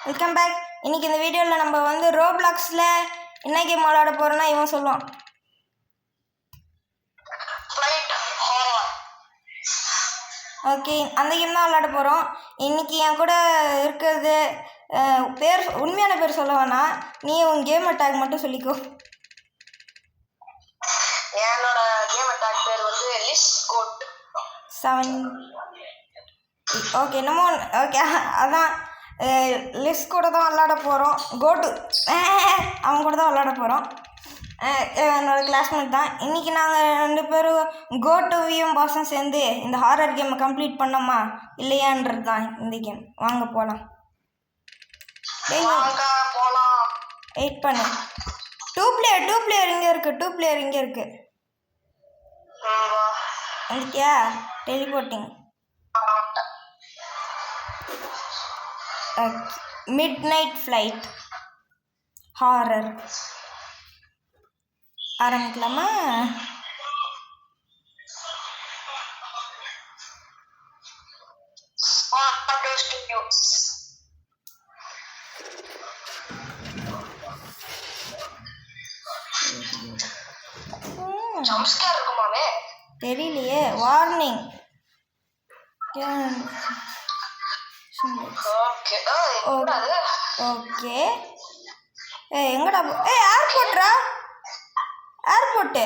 Welcome back. இன்றைக்கி இந்த வீடியோவில் நம்ம வந்து ரோப்ளாக்ஸில் என்ன கேம் விளாட போகிறோன்னா இவன் சொல்லுவான். ஓகே, அந்த கேம் தான் விளாட போகிறோம். இன்றைக்கி என் கூட இருக்கிறது பேர் உண்மையான பேர் சொல்ல வேணாம், நீ உன் கேம் அட்டாக் மட்டும் சொல்லிக்கோ. என்னோட கேம் அட்டாக் பேர் வந்து லிஸ்கோட் 7. ஓகே, என்னமோ ஓகே, அதான் லிஸ்ட் கூட தான் விளாட போகிறோம். கோட்டு அவன் கூட தான் விளாட போகிறோம். என்னோடய கிளாஸ்மேட் தான். இன்றைக்கி நாங்கள் 2 பேரும் கோட்டுவையும் பாஸும் சேர்ந்து இந்த ஹாரர் கேமை கம்ப்ளீட் பண்ணோமா இல்லையான்றது தான் இந்த கேம். வாங்க போகலாம். வெயிட் பண்ணு. 2 பிளேயர் இங்கே இருக்குது. 2 பிளேயர் இங்கே இருக்குது. வந்துட்டியா? டெலிபோர்ட்டிங். மிட்நைட் ஃப்ளைட் ஹாரர் ஆரம்பிக்கலாமா? தெரியலையே. வார்னிங். ஓகே, எங்கடா? ஏர்போர்ட்ரா, ஏர்போர்ட்டு.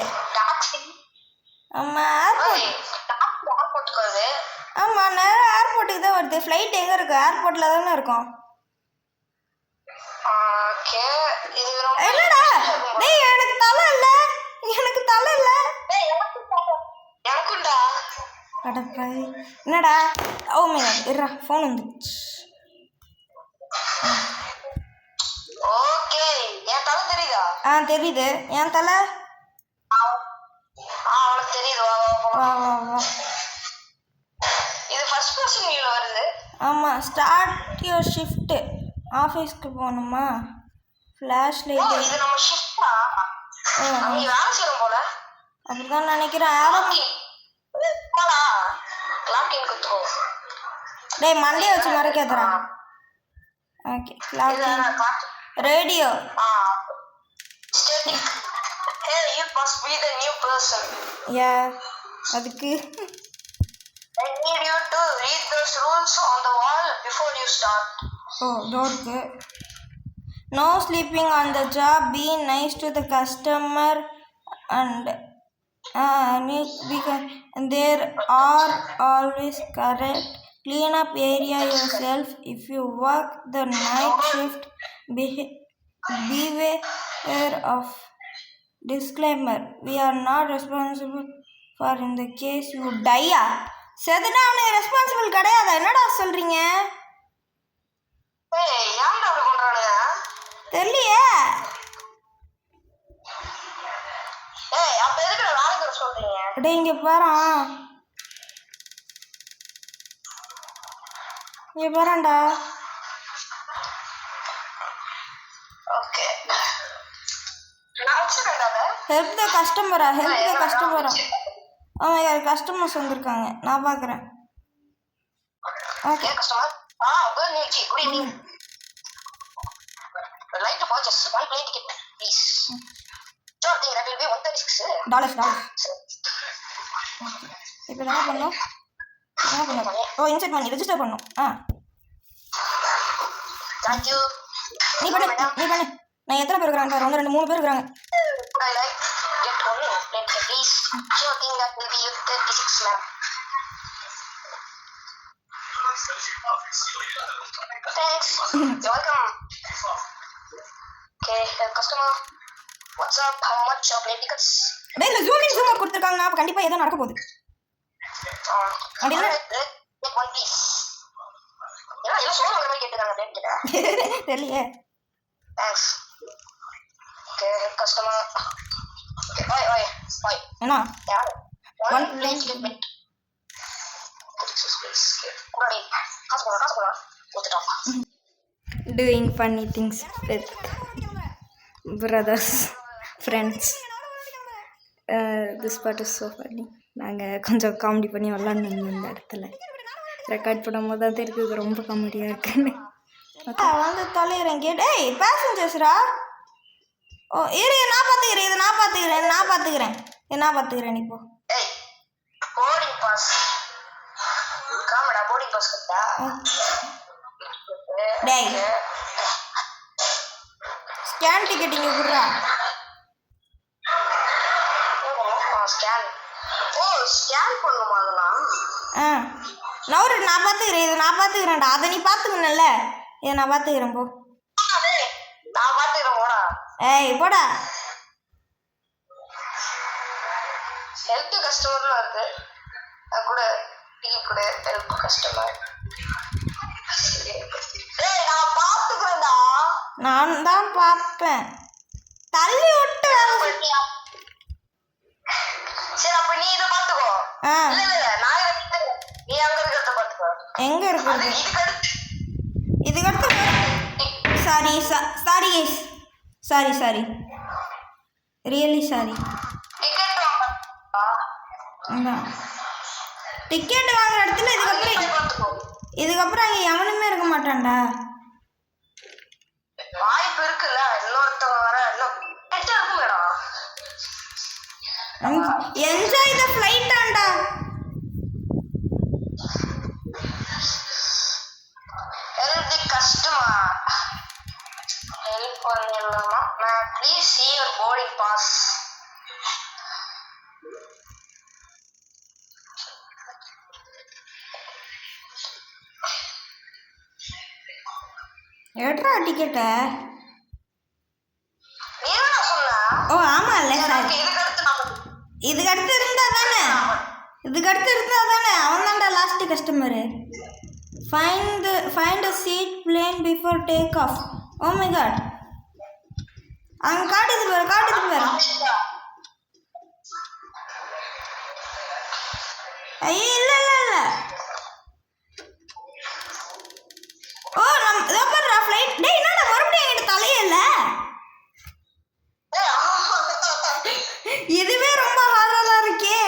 ஆமாம், ஆமாம், நேரம் ஏர்போர்ட்டுக்கு தான் வருது. ஃப்ளைட் எங்கே இருக்கு? ஏர்போர்ட்டில் தானே இருக்கும். என்னடா டேய், எனக்கு தலை இல்லை. கடப்பாய். என்னடா? ஓ மை காட், இருடா, ஃபோன் வந்துச்சு. ஓகே, என் தலை தெரியுதா? தெரியுது. என் தலை தெரியுது. வா வா வா. இது ஃபர்ஸ்ட் பர்சன் வியூல வருது. ஆமாம், ஸ்டார்ட் யுவர் ஷிஃப்ட். ஆஃபீஸ்க்கு போகணுமா? Flash light. இது நம்ம ஷிஃப்ட்டா? நம்ம வேலை செய்றோம் போல. அப்படிதான் நினைக்கிறேன். டேய், மண்டே வச்சு மறைக்காதடா. Okay, radio. Hey, you must be the new person. Yeah, அதுக்கு I need you to read those rules on the wall before you start. டோருக்கு. No sleeping on the job. Be nice to the customer and there are always correct. Clean up area yourself. If you work the night shift, beware of. Disclaimer: we are not responsible for in the case you die. செதுனா அவனு responsible கிடையாதா? என்னடா சொல்றீங்க? ஏன்டா அப்படி பண்றானுங்க? தெரியலையே. அப்ப எதுக்கு வேலைக்கு வர சொல்றீங்க? டேய், இங்க பாறேன். இங்க பாறேன்டா. ஓகே, நான் வச்சிருக்கேன்டா. Help the கஸ்டமரா? ஆமாம், யார் கஸ்டமர்ஸ் வந்திருக்காங்க, நான் பார்க்குறேன். Okay, customer. Good evening. Good evening. Like to purchase one plane ticket please. Sure thing, that will be $136. இப்போ என்ன பண்ணணும்? இன்சர்ட் பண்ணி ரெஜிஸ்டர் பண்ணணும். Thank you. நீ பண்ணு. நான் எத்தனை பேர் இருக்கிறாங்க? 1 2 3 பேர் இருக்கிறாங்க. I like get one plane ticket please. Sure thing, that will be $36, ma'am. Thanks. You're welcome. Okay, customer. What's up? How much are plane tickets? டேய், ஜூம் இன் ஜூம் அவுட் கொடுத்திருக்காங்க. அப்ப கண்டிப்பா ஏதோ நடக்க போகுது. Get one please. எல்லாம் solo மாதிரி கேட்டுட்டாங்க plane ticket. தெரியலையே. Thanks. Okay, customer. Okay, oi. என்ன? Yeah. One plane ticket please. Kuradi. காசு போடா. கொடுத்துட்டோம். Doing funny things with brothers, friends. This part is so funny. நாங்கள் கொஞ்சம் காமெடி பண்ணி விளாட்ணுங்க இந்த இடத்துல. ரெக்கார்ட் பண்ணும்போது தான் தெரியுது ரொம்ப காமெடியாக இருக்குன்னு. வந்து தொலைகிறேன் டேய் பேசஞ்சர்ஸ்ரா. ஓ இரு நான் பார்த்துக்கிறேன், இதை நான் பார்த்துக்கிறேன் இப்போ. ஏய் போர்டிங் பாஸ் காமடா, போர்டிங் பாஸ் கட்டா. டேய் ஸ்கேன் டிக்கெட் இங்கே விட்றா. ஸ்கேன் ஸ்கேன் பண்ணுமா அதெல்லாம்? நவரு நான் பார்த்துக்கிறேன், இதை நான் பார்த்துக்கிறேன்டா. அதை நீ பார்த்துக்கணும்ல, இதை நான் பார்த்துக்கிறேன் போ. நான் பார்த்துக்கிறேன் போடா. ஏய் போடா. ஹெல்ப் கஸ்டமர்லாம் இருக்கு கூட, டிக்கெட் கூட ஹெல்ப் கஸ்டமர். ஏய் நான் பார்த்துக்கிறேன்டா. நான் தான் பார்ப்பேன். தள்ளி விட்டு சரி அப்ப நீ இதை பார்த்துக்கோ. இல்ல நான் நீ அங்க இருக்கிறத பார்த்துக்கோ. எங்க இருக்குது? இதுக்கடுத்து சாரி ரியலி சாரி. டிக்கெட் வாங்குற இடத்துல இதுக்கப்புறம் அங்கே எவனுமே இருக்க மாட்டான்டா. வாய்ப்பு இருக்குல்ல, இன்னொருத்தவங்க வர இன்னும் இருக்கும் madam. Enjoy the flight Andal. Help the customer. Help பண்ணலாமா? நான் please see your boarding pass. எட்ரா டிக்கெட்டை? நீ என்ன சொன்னா? ஓ ஆமாம் இல்லை சார், இதுக்கடுத்து இருந்தால் தானே அவன் தான்டா last customer. Find a seat plane before take off. Oh my god, அங்கே காட்டுது பாரு. ஐயோ இல்லை ஓ இதோ பாருடா ஃப்ளைட். டேய் என்னடா மறுபடியும் என்கிட்ட தலையே இல்லை. இதுவே ரொம்ப ஹாரராக இருக்கே.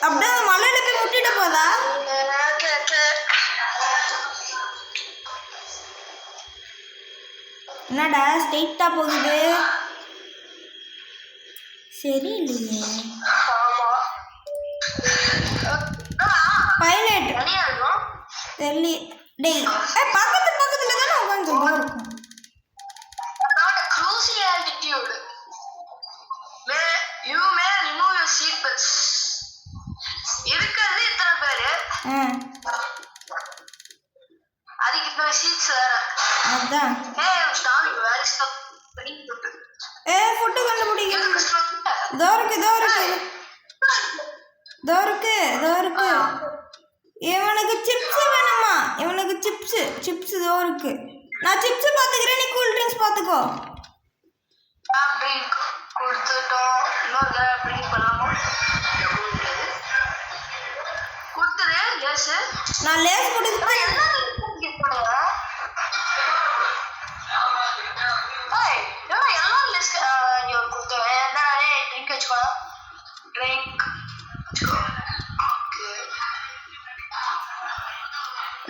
அப்படியே அந்த மலையில போய் முட்டிட்டு போதா? என்னடா ஸ்ட்ரெயிட்டா போகுது? சரியில்லையே. பைலட் தெரியல. டேய் பக்கத்துல தானே உட்காந்துருக்கோம் இருக்கும். Cruising altitude. You may remove your seat belts. இருக்கிறது இத்தனை பேரு, அதுக்கு இத்தனை சீட்ஸ் வேற. அதான் ஃபுட்டு கண்டுபிடிக்கிறது. தோ இருக்கு. இவனுக்கு சிப்ஸ் வேணுமா? இவனுக்கு சிப்ஸ் தோ இருக்கு. நான் சிப்ஸ் பார்த்துக்கிறேன், நீ கூல் ட்ரிங்க்ஸ் பார்த்துக்கோ. ட்ரிங்க் கொடுத்துட்டோம். இன்னொரு ட்ரிங்க் பண்ணலாமா? கொடுத்துரு லேஸ். நான் லேஸ் கொடுத்துட்டேன். எல்லாம் லேஸ் கொடுத்துருவேன். என்ன ட்ரிங்க் வச்சுக்கோ.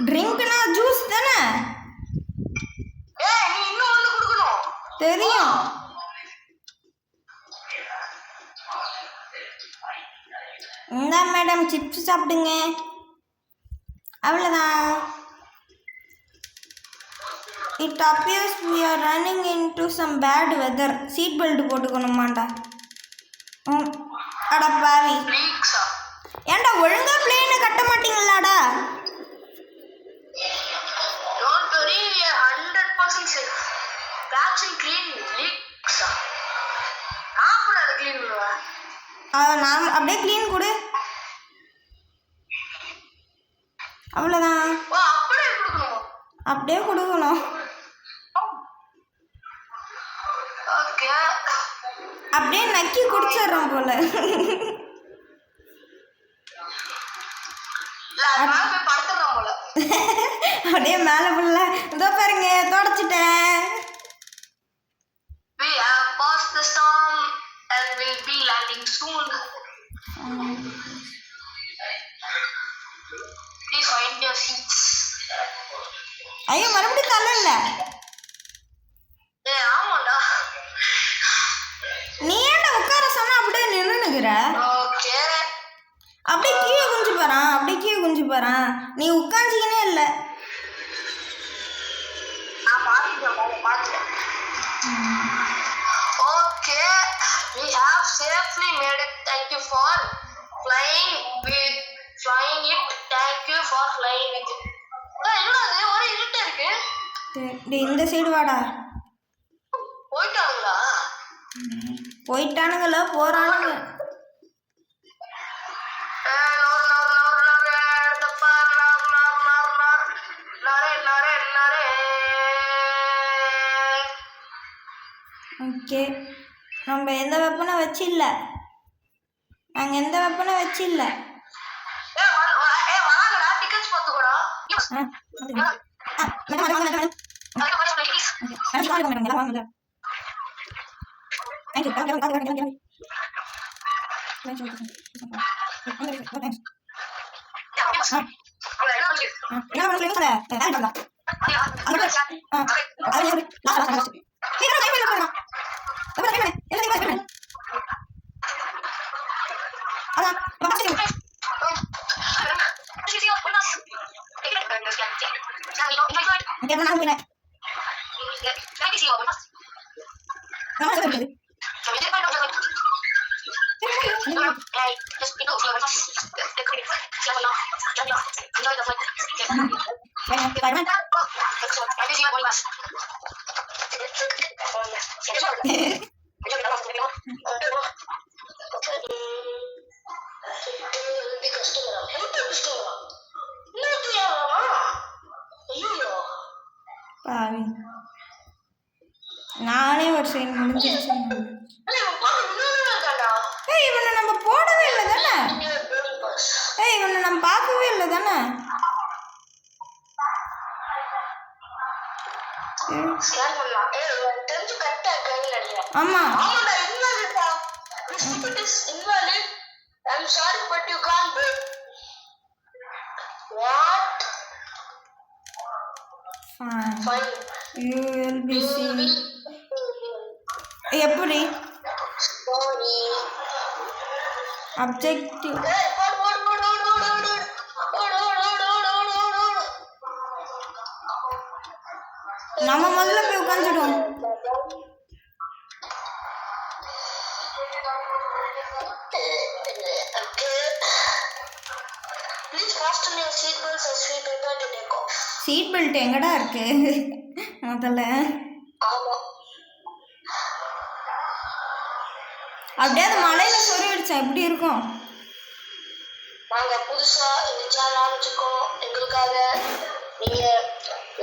ட்ரிங்க்னா ஜூஸ் தானே? ஏய் நீ இன்னும் ஒன்று கொடுக்கணும். தெரியும். இந்தா மேடம் சிப்ஸ் சாப்பிடுங்க. அவ்வளோதான். It appears we are running into some bad weather. Seat belt போட்டுக்கணுமாண்டா. அட பாவி, ஏன்டா ஒழுங்கா பிளேனை கட்ட மாட்டீங்களாடா? Don't worry, we are 100% safe. Catching clean leaks. ஆப்புடா அது க்ளீன் பண்ணுவா. நான் அப்படியே க்ளீன் கொடு. அவ்வளோதான். அப்படியே கொடுக்கணும். அப்படியே நக்கி குடிச்சிடுறோம் போல. அப்படியே மேலே புள்ள இதோ பாருங்க தொடச்சிட்டேன். We have passed the storm and will be landing soon. your seats. ஐயோ மறுபடியும் தலை இல்லை. ஆமாண்டா. நீ ஏன்டா உட்கார சொன்னா அப்படியே நின்றுனுக்குற? ஓகே. அப்படியே கீழே குஞ்சு போறான். நீ உட்காந்துக்கினே இல்லை. நான் பார்த்துட்டேன். Okay, we have safely made it. Thank you for flying it. Thank you for flying with it. என்னது ஒரே இருட்டா இருக்கு? டேய் இந்த சைடு வாடா. போயிட்டானுங்களா போறானுங்க. ஓகே, நம்ம எந்த வெப்பனும் வச்சில்ல. நாங்கள் எந்த வெப்பனும் வச்சில்ல. நானே ஒரு சைன் முடிஞ்சிருச்சு. இவனை நம்ம போடவே இல்லை தானே? இவனை நம்ம பார்க்கவே இல்லை தானே? ஆமா. I'm sorry, but you can't break. What? Fine. You will be seen. எப்படி? Sorry. Objective. நம்ம முதல்ல போய் உட்காந்துடுவோம். சீட் பெல்ட் எங்கடா இருக்கு முதல்ல? அப்படியே அது மலையில சொருவிடுச்சா எப்படி இருக்கும்? நாங்க புதுசா இந்த சேனல் ஆரம்பிச்சிருக்கோம். எங்களுக்காக நீங்க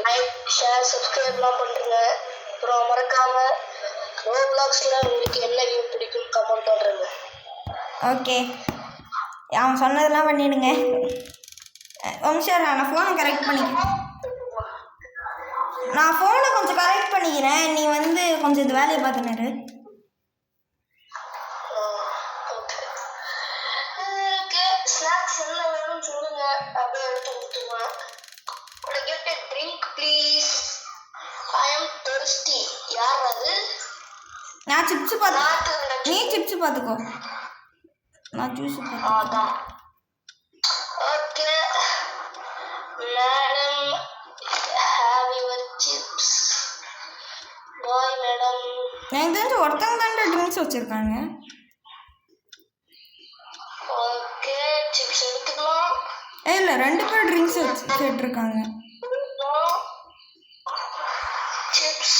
லைக், ஷேர், சப்ஸ்கிரைப்லாம் பண்ணுங்க. அப்புறம் மறக்காம ரோப்ளாக்ஸ்ல உங்களுக்கு என்ன கேம் பிடிக்கும் கமெண்ட் பண்ணுறேங்க. ஓகே, அவன் சொன்னதெல்லாம் பண்ணிடுங்க. சார் நான் ஃபோனை கரெக்ட் பண்ணிக்கிறேன். நான் ஃபோனை கொஞ்சம் கரெக்ட் பண்ணிக்கிறேன். நீ வந்து கொஞ்சம் இது வேலையை பார்த்துனாரு. ஸ்நாக்ஸ் என்ன வேணும்னு சொல்லுங்க, அப்படியே எடுத்து கொடுத்துருவேன். get a drink please. I am thirsty. யார் அது? நான் சிப்ஸ் பார்த்து, நீ சிப்ஸ் பார்த்துக்கோ, நான் ஜூஸ் பார்த்துக்கோ. Okay madam, have your chips. Bye madam. எனக்கு தெரிஞ்சு ஒருத்தங்க தாண்டா ட்ரிங்க்ஸ் வச்சுருக்காங்க. ஓகே சிப்ஸ் எடுத்துக்கலாம். இல்லை 2 பேர் ட்ரிங்க்ஸ் வச்சுருக்காங்க. சிப்ஸ்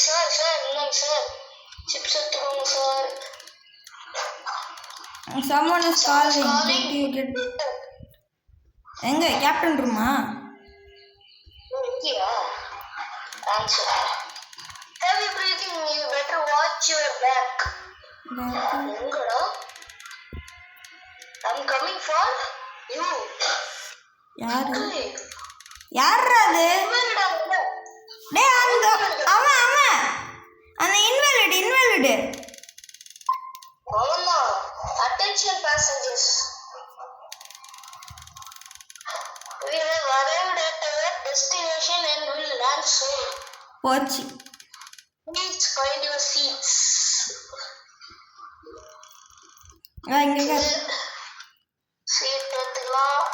சார் என்னங்க சார், சிப்ஸ் எடுத்துக்கோங்க சார். someone is calling. எங்க கேப்டன் ரூமா? இங்கயா? Answer. Heavy breathing, you better watch your back. எங்கடா? I'm coming for you. யாரா அது? டேய் அவன் அந்த இன்வாலிட். அவனா? Attention passengers. saying? போச்சு. Please find your seats. இங்க Seat எடுத்துக்கலாம்.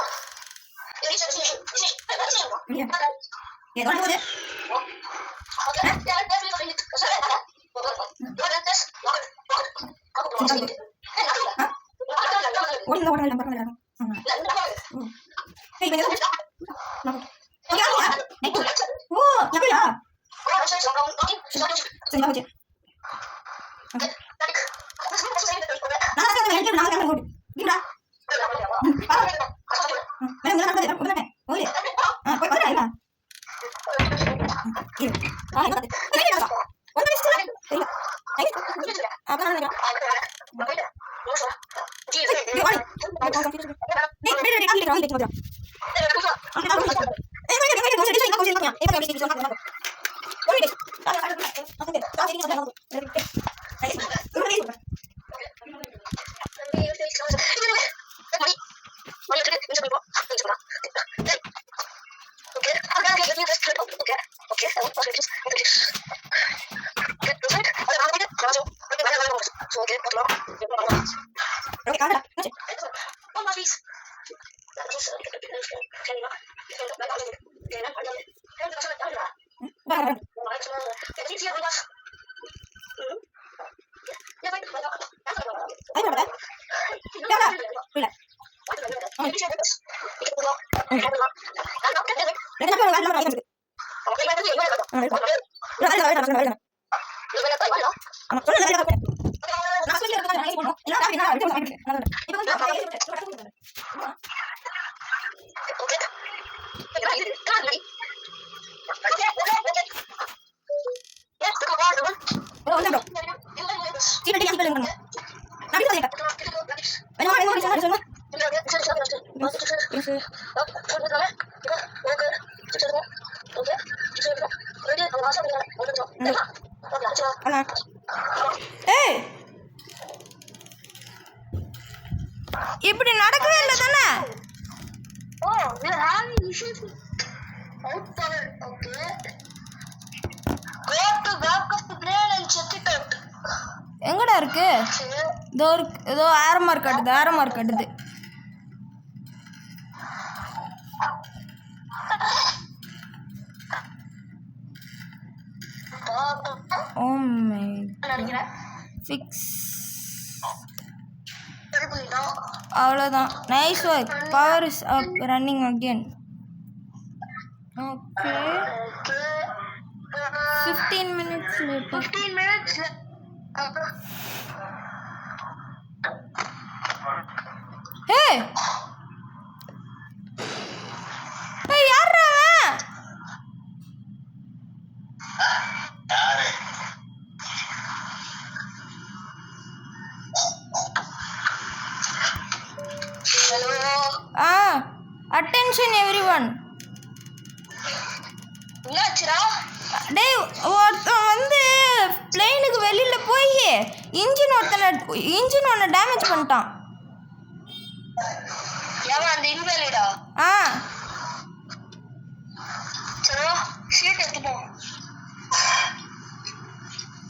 ஏதோ போகுது. ஓடுங்க நம்பர் விளையாடும். ஓ எப்படியா சரி போச்சு. இப்படி நடக்கவே இல்லை தானே? Oh, we are having issues with outpower. Okay. Go to back of the plane and check it out. எங்கடா இருக்கு? ஏதோ ஆரோ மார்க் காட்டுது. Oh my god. Fix. அவ்வளோதான். Nice work. Power is up, running again. Okay 15 minutes later. 15 minutes. Hey! Hey, யாரா அவன்? Attention everyone. என்னாச்சுடா? டேய் ஒருத்தன் வந்து பிளேனுக்கு வெளியில போய் இன்ஜின் ஒன்று டேமேஜ் பண்ணிட்டான். ஏன் அந்த இன்வேலிடா? சரி ஷீட் எடுத்துப்போம்.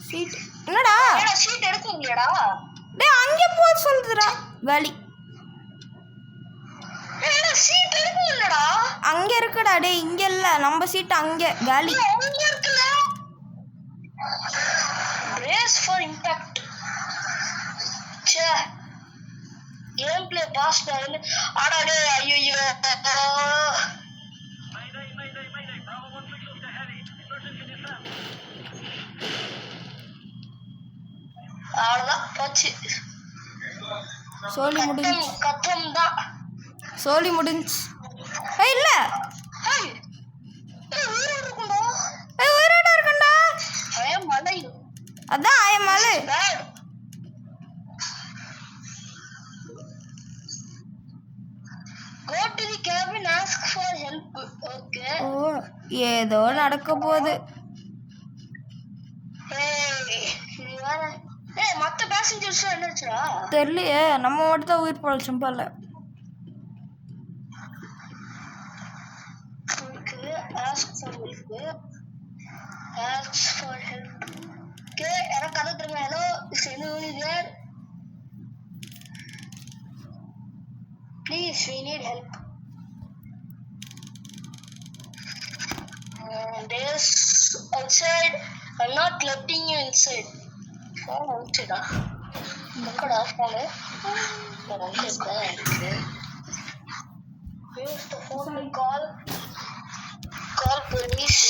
ஷீட் என்னடா? ஷீட் எடுக்கலையாடா? டேய் அங்கே போக சொல்லுதுடா காலி. சீட் எடுக்கலடா. அங்க இருக்குடா. டேய் இங்க இல்ல, நம்ம சீட் அங்க காலி. அங்க இருக்குல. Brace for impact. ச்சே கேம் ப்ளே பாஸ் பண்ணு. அட டேய் ஐயோ. அவ்வளோதான் போச்சு. சோலி முடிஞ்சு. கத்தம் தான். சோலி முடிஞ்சு. இல்ல உயிரோட இருக்குண்டா. அதான் மலை. Go to the cabin, ask for help. Okay. ஓ ஏதோ நடக்க போகுது. மத்த பேசஞ்சர்ஸ் என்னாச்சுடா தெரியலையே. நம்ம மட்டும் தான் உயிர் பழச்சோம் போல. Asks for help. Okay, எனக்கு கதை திரும்ப hello, is anyone there? Please, we need help. There's outside. I'm not letting you inside. Phone outside. Look at phone. Use the phone to call police.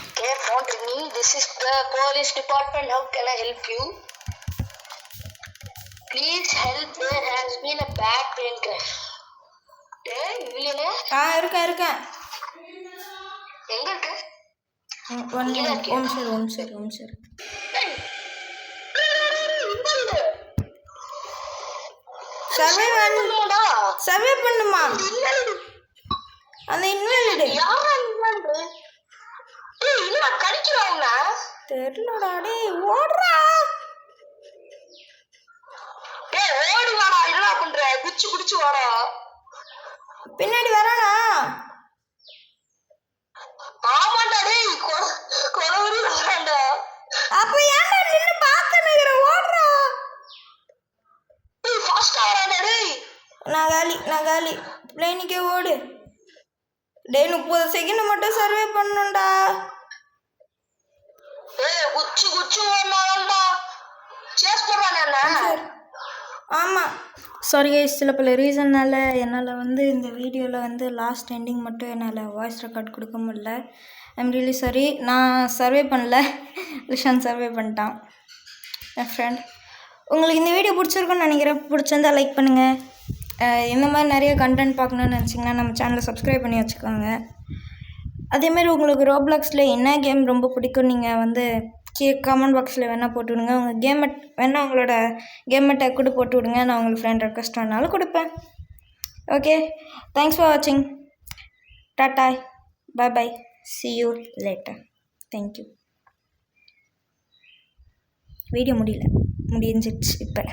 Okay, phone ringing. This is the police department. How can I help you? Please help. There has been a bad plane crash. Hey, இல்லையே. இருக்கேன். எங்க இருக்கு? ஓம் sir. Survey பண்ணுமா? அந்த invalid. யாரா invalid? டேய், என்ன கடிக்குறாங்க? தெரியலடா டேய், ஓடுறா. டேய், ஓடி வாடா, என்னடா பண்ற? குச்சி வாடா. பின்னாடி வரானா? ஆமாடா டேய், கொலவரி வரான்டா. அப்ப ஏன்டா நின்னு பாத்துனேங்கற? ஓடுறா. டேய், ஃபாஸ்டா வரான்டா டேய். நான் காலி. பிளேனுக்கே ஓடு. டேய் 30 செகண்ட் மட்டும் சர்வே பண்ணனும்டா. ஏய், குச்சி ஓடுறான்டா. சேஸ் பண்றானே என்ன? ஆமா. சாரி கைஸ், சில பல ரீசன்னால என்னால் வந்து இந்த வீடியோவில் வந்து லாஸ்ட் எண்டிங் மட்டும் என்னால் வாய்ஸ் ரெக்கார்ட் கொடுக்க முடியல. I'm really sorry. நான் சர்வே பண்ணல, லிஷான் சர்வே பண்ணிட்டான், என் ஃப்ரெண்ட். உங்களுக்கு இந்த வீடியோ பிடிச்சிருக்குன்னு நினைக்கிறேன். பிடிச்சிருந்தா லைக் பண்ணுங்கள். இந்த மாதிரி நிறைய கண்டென்ட் பார்க்கணுன்னு நினச்சிங்கன்னா நம்ம சேனலை சப்ஸ்கிரைப் பண்ணி வச்சுக்கோங்க. அதேமாதிரி உங்களுக்கு ரோப்ளாக்ஸில் என்ன கேம் ரொம்ப பிடிக்கும் நீங்கள் வந்து கமெண்ட் பாக்ஸில் வேணால் போட்டு விடுங்க. உங்கள் கேமெட் வேணால் உங்களோட கேமெட்டை கூட போட்டு விடுங்க. நான் உங்களுக்கு ஃப்ரெண்ட் ரெக்வஸ்ட் வேணாலும் கொடுப்பேன். ஓகே, தேங்க்ஸ் ஃபார் வாட்சிங். டாட்டா, bye. see you later. Thank you. Video முடிஞ்சிடுச்சு இப்போ.